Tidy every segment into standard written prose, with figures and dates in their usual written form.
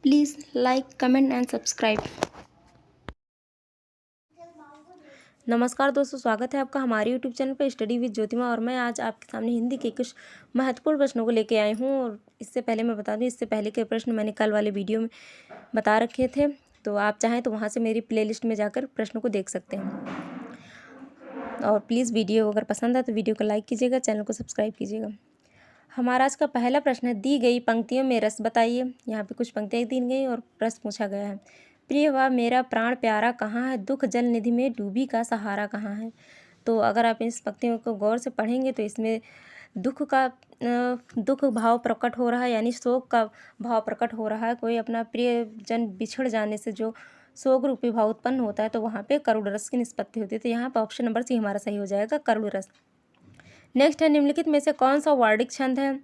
Please like, comment and subscribe. नमस्कार दोस्तों, स्वागत है आपका हमारे YouTube चैनल पर स्टडी विद ज्योतिमा। और मैं आज आपके सामने हिंदी के कुछ महत्वपूर्ण प्रश्नों को लेके आई हूँ। और इससे पहले मैं बता दूँ, इससे पहले के प्रश्न मैंने कल वाले वीडियो में बता रखे थे, तो आप चाहें तो वहाँ से मेरी प्लेलिस्ट में जाकर प्रश्नों को देख सकते हैं। और प्लीज़ वीडियो अगर पसंद है तो वीडियो को लाइक कीजिएगा, चैनल को सब्सक्राइब कीजिएगा। हमारा आज का पहला प्रश्न है, दी गई पंक्तियों में रस बताइए। यहाँ पे कुछ पंक्तियाँ दी गई और प्रश्न पूछा गया है। प्रिय वा मेरा प्राण प्यारा कहाँ है, दुख जल निधि में डूबी का सहारा कहाँ है। तो अगर आप इस पंक्तियों को गौर से पढ़ेंगे तो इसमें दुख भाव प्रकट हो रहा है, यानी शोक का भाव प्रकट हो रहा है। कोई अपना प्रियजन बिछड़ जाने से जो शोक रूपी भाव उत्पन्न होता है, तो वहाँ पे करुण रस की निष्पत्ति होती है। तो यहाँ पर ऑप्शन नंबर सी हमारा सही हो जाएगा, करुण रस। नेक्स्ट है, निम्नलिखित में से कौन सा वार्णिक छंद है।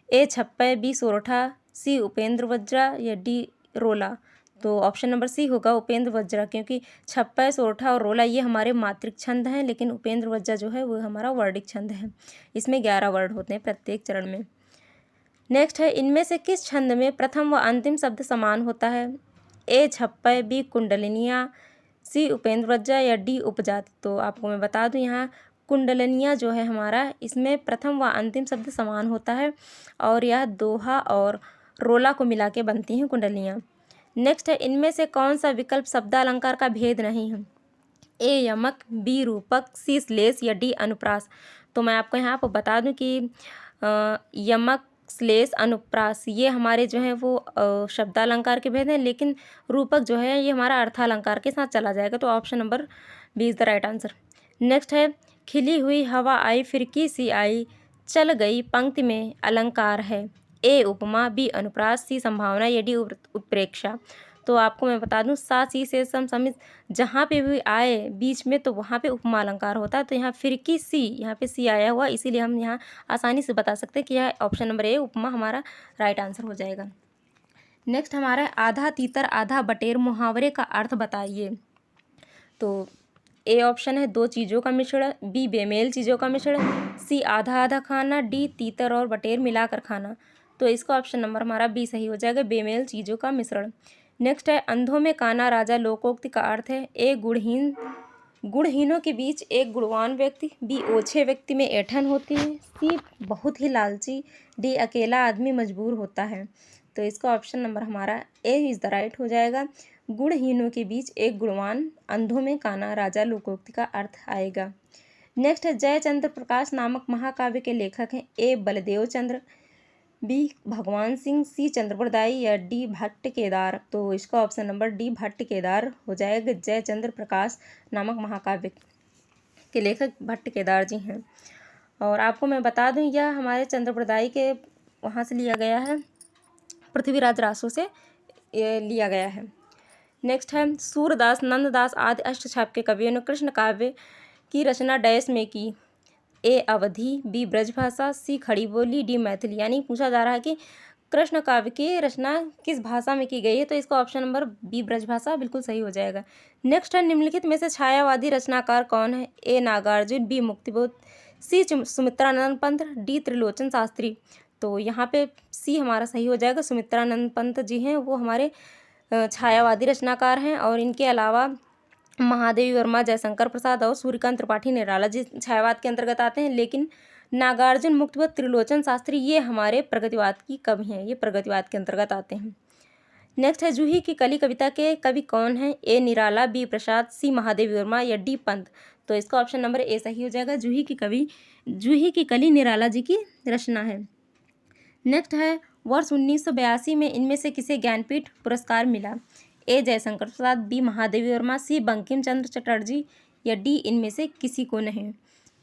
ए छप्पय, बी सोरठा, सी उपेंद्र वज्रा या डी रोला। तो ऑप्शन नंबर सी होगा उपेंद्र वज्रा, क्योंकि छप्पय, सोरठा और रोला ये हमारे मात्रिक छंद हैं, लेकिन उपेंद्र वज्रा जो है वो हमारा वर्णिक छंद है। इसमें 11 वर्ण होते हैं प्रत्येक चरण में। नेक्स्ट है, इनमें से किस छंद में प्रथम व अंतिम शब्द समान होता है। ए छप्पय, बी कुंडलिनिया, सी उपेंद्र वज्रा या डी उपजात। तो आपको मैं बता दूं, यहाँ कुंडलिनिया जो है हमारा, इसमें प्रथम व अंतिम शब्द समान होता है और यह दोहा और रोला को मिला के बनती हैं कुंडलियाँ। नेक्स्ट है, इनमें से कौन सा विकल्प शब्दालंकार का भेद नहीं है। ए यमक, बी रूपक, सी श्लेष या डी अनुप्रास। तो मैं आपको यहाँ पर बता दूं कि यमक, श्लेष, अनुप्रास ये हमारे जो है वो शब्दालंकार के भेद हैं, लेकिन रूपक जो है ये हमारा अर्थालंकार के साथ चला जाएगा। तो option number B is the right answer. Next है, खिली हुई हवा आई फिरकी सी आई, चल गई पंक्ति में अलंकार है। ए उपमा, बी अनुप्रास, सी संभावना या डी उत्प्रेक्षा। तो आपको मैं बता दूं, सा सी से सम समित जहाँ पे भी आए बीच में तो वहाँ पे उपमा अलंकार होता है। तो यहाँ फिरकी सी, यहाँ पे सी आया हुआ, इसीलिए हम यहाँ आसानी से बता सकते हैं कि यह ऑप्शन नंबर ए उपमा हमारा राइट आंसर हो जाएगा। नेक्स्ट हमारा है, आधा तीतर आधा बटेर मुहावरे का अर्थ बताइए। तो ए ऑप्शन है दो चीज़ों का मिश्रण, बी बेमेल चीज़ों का मिश्रण, सी आधा आधा खाना, डी तीतर और बटेर मिलाकर खाना। तो इसका ऑप्शन नंबर हमारा बी सही हो जाएगा, बेमेल चीज़ों का मिश्रण। नेक्स्ट है, अंधों में काना राजा लोकोक्ति का अर्थ है। ए गुणहीनों के बीच एक गुणवान व्यक्ति, बी ओछे व्यक्ति में ऐंठन होती है, सी बहुत ही लालची, डी अकेला आदमी मजबूर होता है। तो इसका ऑप्शन नंबर हमारा ए इज़ द राइट हो जाएगा, गुणहीनों के बीच एक गुणवान, अंधों में काना राजा लोकोक्ति का अर्थ आएगा। नेक्स्ट है, जयचंद्र प्रकाश नामक महाकाव्य के लेखक हैं। ए बलदेव चंद्र, बी भगवान सिंह, सी चंद्रप्रदायी या डी भट्ट केदार। तो इसका option number D Bhatt Kedar हो जाएगा। जयचंद्र प्रकाश नामक महाकाव्य के लेखक भट्ट केदार जी हैं। और आपको मैं बता दूं, यह हमारे चंद्रप्रदायी के वहाँ से लिया गया है, पृथ्वीराज रासो से लिया गया है। नेक्स्ट है, सूरदास, नंददास आदि अष्टछाप के कवियों ने कृष्ण काव्य की रचना डैश में की। ए अवधी, बी ब्रजभाषा, सी खड़ी बोली, डी मैथिली। यानी पूछा जा रहा है कि कृष्ण काव्य की रचना किस भाषा में की गई है। तो इसका ऑप्शन नंबर बी ब्रजभाषा बिल्कुल सही हो जाएगा। नेक्स्ट है, निम्नलिखित में से छायावादी रचनाकार कौन है। ए नागार्जुन, बी मुक्तिबोध, सी सुमित्रानंद पंत, डी त्रिलोचन शास्त्री। तो यहाँ पे सी हमारा सही हो जाएगा, सुमित्रानंद पंत जी हैं वो हमारे छायावादी रचनाकार हैं। और इनके अलावा महादेवी वर्मा, जयशंकर प्रसाद और सूर्यकांत त्रिपाठी निराला जी छायावाद के अंतर्गत आते हैं, लेकिन नागार्जुन, मुक्तिबोध, त्रिलोचन शास्त्री ये हमारे प्रगतिवाद की कवि हैं, ये प्रगतिवाद के अंतर्गत आते हैं। नेक्स्ट है, जूही की कली कविता के कवि कौन हैं। ए निराला, बी प्रसाद, सी महादेवी वर्मा या डी पंत। तो इसका ऑप्शन नंबर ए सही हो जाएगा, जूही की कली निराला जी की रचना है। नेक्स्ट है, वर्ष 1982 में इनमें से किसे ज्ञानपीठ पुरस्कार मिला। ए जयशंकर प्रसाद, बी महादेवी वर्मा, सी बंकिम चंद्र चटर्जी या डी इनमें से किसी को नहीं।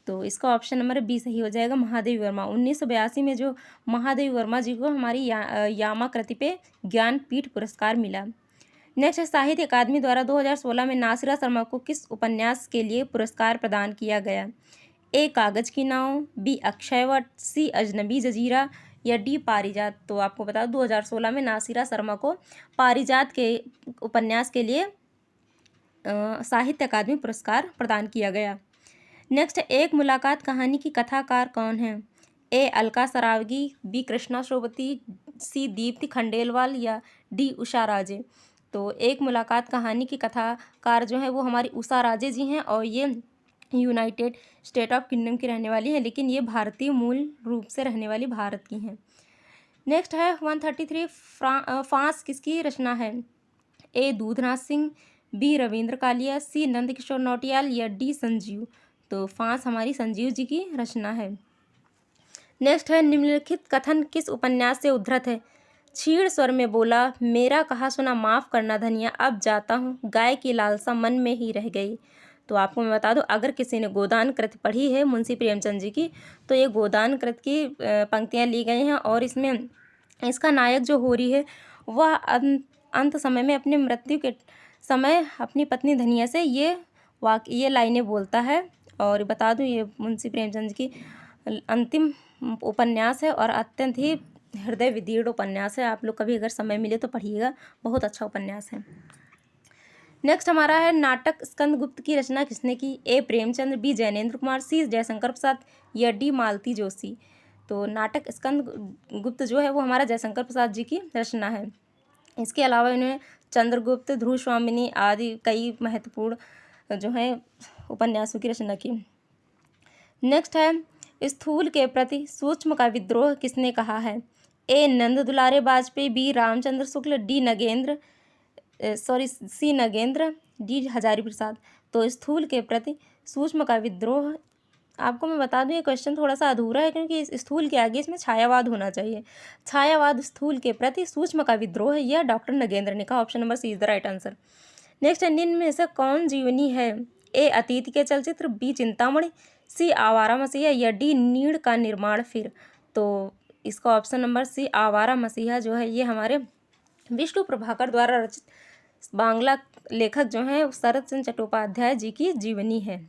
तो इसका ऑप्शन नंबर बी सही हो जाएगा, महादेवी वर्मा। 1982 में जो महादेवी वर्मा जी को हमारी यामा कृति पे ज्ञानपीठ पुरस्कार मिला। नेक्स्ट है, साहित्य अकादमी द्वारा 2016 में नासिरा शर्मा को किस उपन्यास के लिए पुरस्कार प्रदान किया गया। ए कागज की नाव, बी अक्षयवट, सी अजनबी जजीरा या डी पारिजात। तो आपको बता दूं, 2016 में नासिरा शर्मा को पारिजात के उपन्यास के लिए साहित्य अकादमी पुरस्कार प्रदान किया गया। नेक्स्ट, एक मुलाकात कहानी की कथाकार कौन है। ए अलका सरावगी, बी कृष्णा श्रोवती, सी दीप्ति खंडेलवाल या डी उषा राजे। तो एक मुलाकात कहानी की कथाकार जो है वो हमारी उषा राजे जी हैं और ये यूनाइटेड स्टेट ऑफ किंगडम की रहने वाली है, लेकिन ये भारतीय मूल रूप से रहने वाली भारत की हैं। नेक्स्ट है 133 फांस किसकी रचना है? ए दूधनाथ सिंह, बी रविंद्र कालिया, सी नंदकिशोर नौटियाल या डी संजीव। तो फांस हमारी संजीव जी की रचना है। नेक्स्ट है निम्नलिखित कथन किस उपन्यास से उद्धृत है? छीड़ स्वर में बोला, मेरा कहा सुना माफ़ करना धनिया, अब जाता हूँ, गाय की लालसा मन में ही रह गई। तो आपको मैं बता दूं, अगर किसी ने गोदान कृति पढ़ी है मुंशी प्रेमचंद जी की, तो ये गोदान कृति की पंक्तियाँ ली गई हैं और इसमें इसका नायक जो होरी है वह अंत समय में अपने मृत्यु के समय अपनी पत्नी धनिया से ये लाइनें बोलता है। और बता दूं, ये मुंशी प्रेमचंद की अंतिम उपन्यास है और अत्यंत ही हृदय विदीर्ण उपन्यास है। आप लोग कभी अगर समय मिले तो पढ़िएगा, बहुत अच्छा उपन्यास है। नेक्स्ट हमारा है नाटक स्कंदगुप्त की रचना किसने की? ए प्रेमचंद्र, बी जैनेन्द्र कुमार, सी जयशंकर प्रसाद या डी मालती जोशी। तो नाटक स्कंदगुप्त जो है वो हमारा जयशंकर प्रसाद जी की रचना है। इसके अलावा इन्होंने चंद्रगुप्त, ध्रुव स्वामिनी आदि कई महत्वपूर्ण जो है उपन्यासों की रचना की। नेक्स्ट है स्थूल के प्रति सूक्ष्म का विद्रोह किसने कहा है? ए नंद दुलारे वाजपेयी, बी रामचंद्र शुक्ल, सी नगेंद्र, डी हजारी प्रसाद। तो स्थूल के प्रति सूक्ष्म का विद्रोह, आपको मैं बता दूं ये क्वेश्चन थोड़ा सा अधूरा है क्योंकि इस स्थूल के आगे इसमें छायावाद होना चाहिए। छायावाद स्थूल के प्रति सूक्ष्म का विद्रोह है, यह डॉक्टर नगेंद्र ने कहा। Option number C is the right answer. Next है निम्न में से कौन जीवनी है? ए अतीत के चलचित्र, बी चिंतामणि, सी आवारा मसीहा या डी नीड़ का निर्माण फिर। तो इसका ऑप्शन नंबर सी आवारा मसीहा जो है ये हमारे विष्णु प्रभाकर द्वारा रचित बांग्ला लेखक जो हैं शरद चंद्र चट्टोपाध्याय जी की जीवनी है।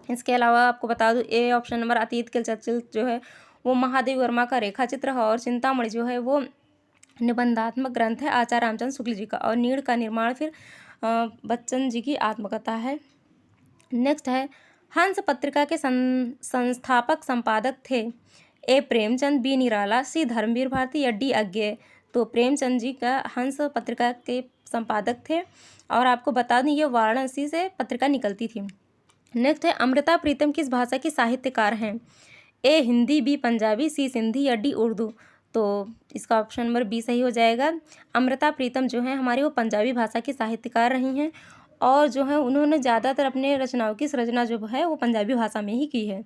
इसके अलावा आपको बता दूं ए ऑप्शन नंबर अतीत के चलचित्र जो है वो महादेव वर्मा का रेखा चित्र है और चिंतामणि जो है वो निबंधात्मक ग्रंथ है आचार्य रामचंद्र शुक्ल जी का, और नीड़ का निर्माण फिर बच्चन जी की आत्मकथा है। नेक्स्ट है हंस पत्रिका के संस्थापक संपादक थे? ए प्रेमचंद, बी निराला, सी धर्मवीर भारती या डी अज्ञेय। तो प्रेमचंद जी का हंस पत्रिका के संपादक थे और आपको बता दें ये वाराणसी से पत्रिका निकलती थी। नेक्स्ट है अमृता प्रीतम किस भाषा की साहित्यकार हैं? ए हिंदी, बी पंजाबी, सी सिंधी या डी उर्दू। तो इसका ऑप्शन नंबर बी सही हो जाएगा। अमृता प्रीतम जो है हमारी वो पंजाबी भाषा की साहित्यकार रही हैं और जो है उन्होंने ज़्यादातर अपने रचनाओं की सृजना जो है वो पंजाबी भाषा में ही की है।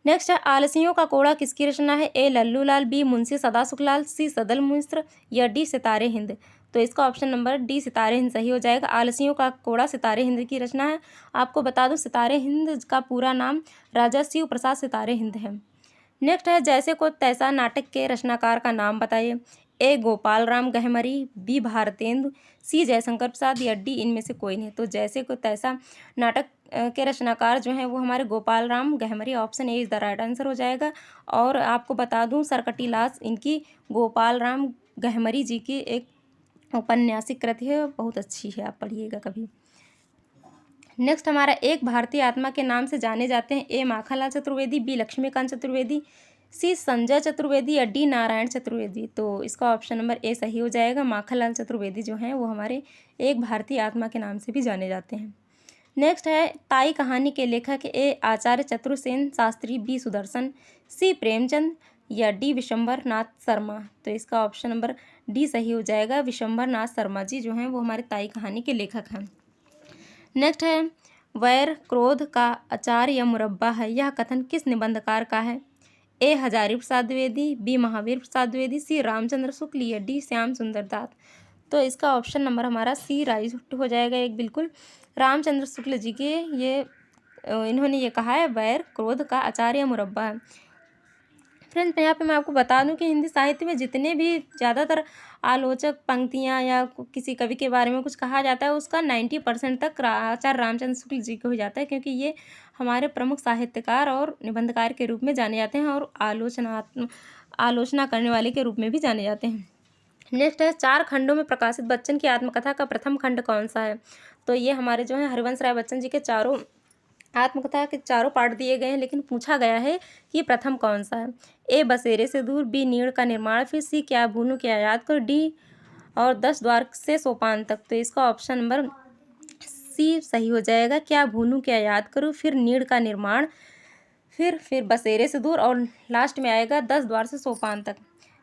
नेक्स्ट है आलसियों का कोड़ा किसकी रचना है? ए लल्लू लाल, बी मुंशी सदा सुखलाल, सी सदल मिश्र या डी सितारे हिंद। तो इसका ऑप्शन नंबर डी सितारे हिंद सही हो जाएगा। आलसियों का कोड़ा सितारे हिंद की रचना है। आपको बता दूं सितारे हिंद का पूरा नाम राजा शिव प्रसाद सितारे हिंद है। नेक्स्ट है जैसे को तैसा नाटक के रचनाकार का नाम बताइए। ए गोपाल राम गहमरी, बी भारतेंदु, सी जयशंकर प्रसाद या डी इनमें से कोई नहीं। तो जैसे को तैसा नाटक के रचनाकार जो हैं वो हमारे Gopal Ram Gahmari, option A is the right answer हो जाएगा। और आपको बता दूं सरकटीलास इनकी गोपाल राम गहमरी जी की एक औपन्यासिक कृति है, बहुत अच्छी है, आप पढ़िएगा कभी। नेक्स्ट हमारा एक भारतीय आत्मा के नाम से जाने जाते हैं। ए माखनलाल चतुर्वेदी, बी लक्ष्मीकांत चतुर्वेदी, सी संजय चतुर्वेदी या डी नारायण चतुर्वेदी। तो इसका ऑप्शन नंबर ए सही हो जाएगा। माखनलाल चतुर्वेदी जो हैं वो हमारे एक भारतीय आत्मा के नाम से भी जाने जाते हैं। नेक्स्ट है ताई कहानी के लेखक ए आचार्य चतुर्सेन शास्त्री, बी सुदर्शन, सी प्रेमचंद या डी विशंबर नाथ शर्मा। तो इसका ऑप्शन नंबर डी सही हो जाएगा। विशंबर नाथ शर्मा जी जो हैं वो हमारे ताई कहानी के लेखक हैं। नेक्स्ट है वैर क्रोध का अचार या मुरब्बा है, यह कथन किस निबंधकार का है? ए हजारी प्रसाद द्विवेदी, बी महावीर प्रसाद द्विवेदी, सी रामचंद्र शुक्ल या डी श्याम सुंदर दास। तो इसका ऑप्शन नंबर हमारा सी राइट हो जाएगा एक बिल्कुल। रामचंद्र शुक्ल जी के ये इन्होंने ये कहा है वैर क्रोध का अचार या मुरब्बा है। फ्रेंड्स यहाँ पे मैं आपको बता दूं कि हिंदी साहित्य में जितने भी ज़्यादातर आलोचक पंक्तियाँ या किसी कवि के बारे में कुछ कहा जाता है उसका 90% तक आचार्य रामचंद्र शुक्ल जी को हो जाता है, क्योंकि ये हमारे प्रमुख साहित्यकार और निबंधकार के रूप में जाने जाते हैं और आलोचना करने वाले के रूप में भी जाने जाते हैं। नेक्स्ट है 4 खंडों में प्रकाशित बच्चन की आत्मकथा का प्रथम खंड कौन सा है? तो ये हमारे जो है हरिवंश राय बच्चन जी के चारों आत्मकथा के चारों पार्ट दिए गए हैं, लेकिन पूछा गया है कि प्रथम कौन सा है। ए बसेरे से दूर, बी नीड़ का निर्माण, फिर सी क्या भूनूं क्या याद करो, डी और 10 द्वार से सोपान तक। तो इसका ऑप्शन नंबर सी सही हो जाएगा, क्या भूनूं क्या याद करूं, फिर नीड़ का निर्माण, फिर बसेरे से दूर और लास्ट में आएगा 10 द्वार से सोपान तक।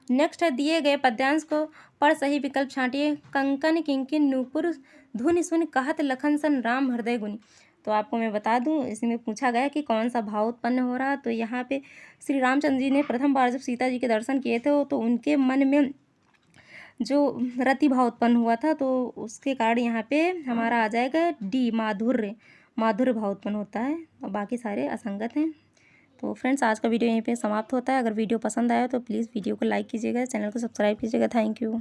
नेक्स्ट है, दिए गए पद्यांश को पढ़ सही विकल्प छांटिए। कंकन किंकिन नूपुर धुनि सुन कहत लखन सन राम हृदय गुनी। तो आपको मैं बता दूं, इसमें पूछा गया कि कौन सा भाव उत्पन्न हो रहा है। तो यहाँ पे श्री रामचंद्र जी ने प्रथम बार जब सीता जी के दर्शन किए थे तो उनके मन में जो रति भाव उत्पन्न हुआ था, तो उसके कारण यहाँ पे हमारा आ जाएगा डी, माधुर्य। माधुर्य भाव उत्पन्न होता है और बाकी सारे असंगत हैं। तो फ्रेंड्स, आज का वीडियो यहीं पे समाप्त होता है। अगर वीडियो पसंद आया तो प्लीज़ वीडियो को लाइक कीजिएगा, चैनल को सब्सक्राइब कीजिएगा। Thank you.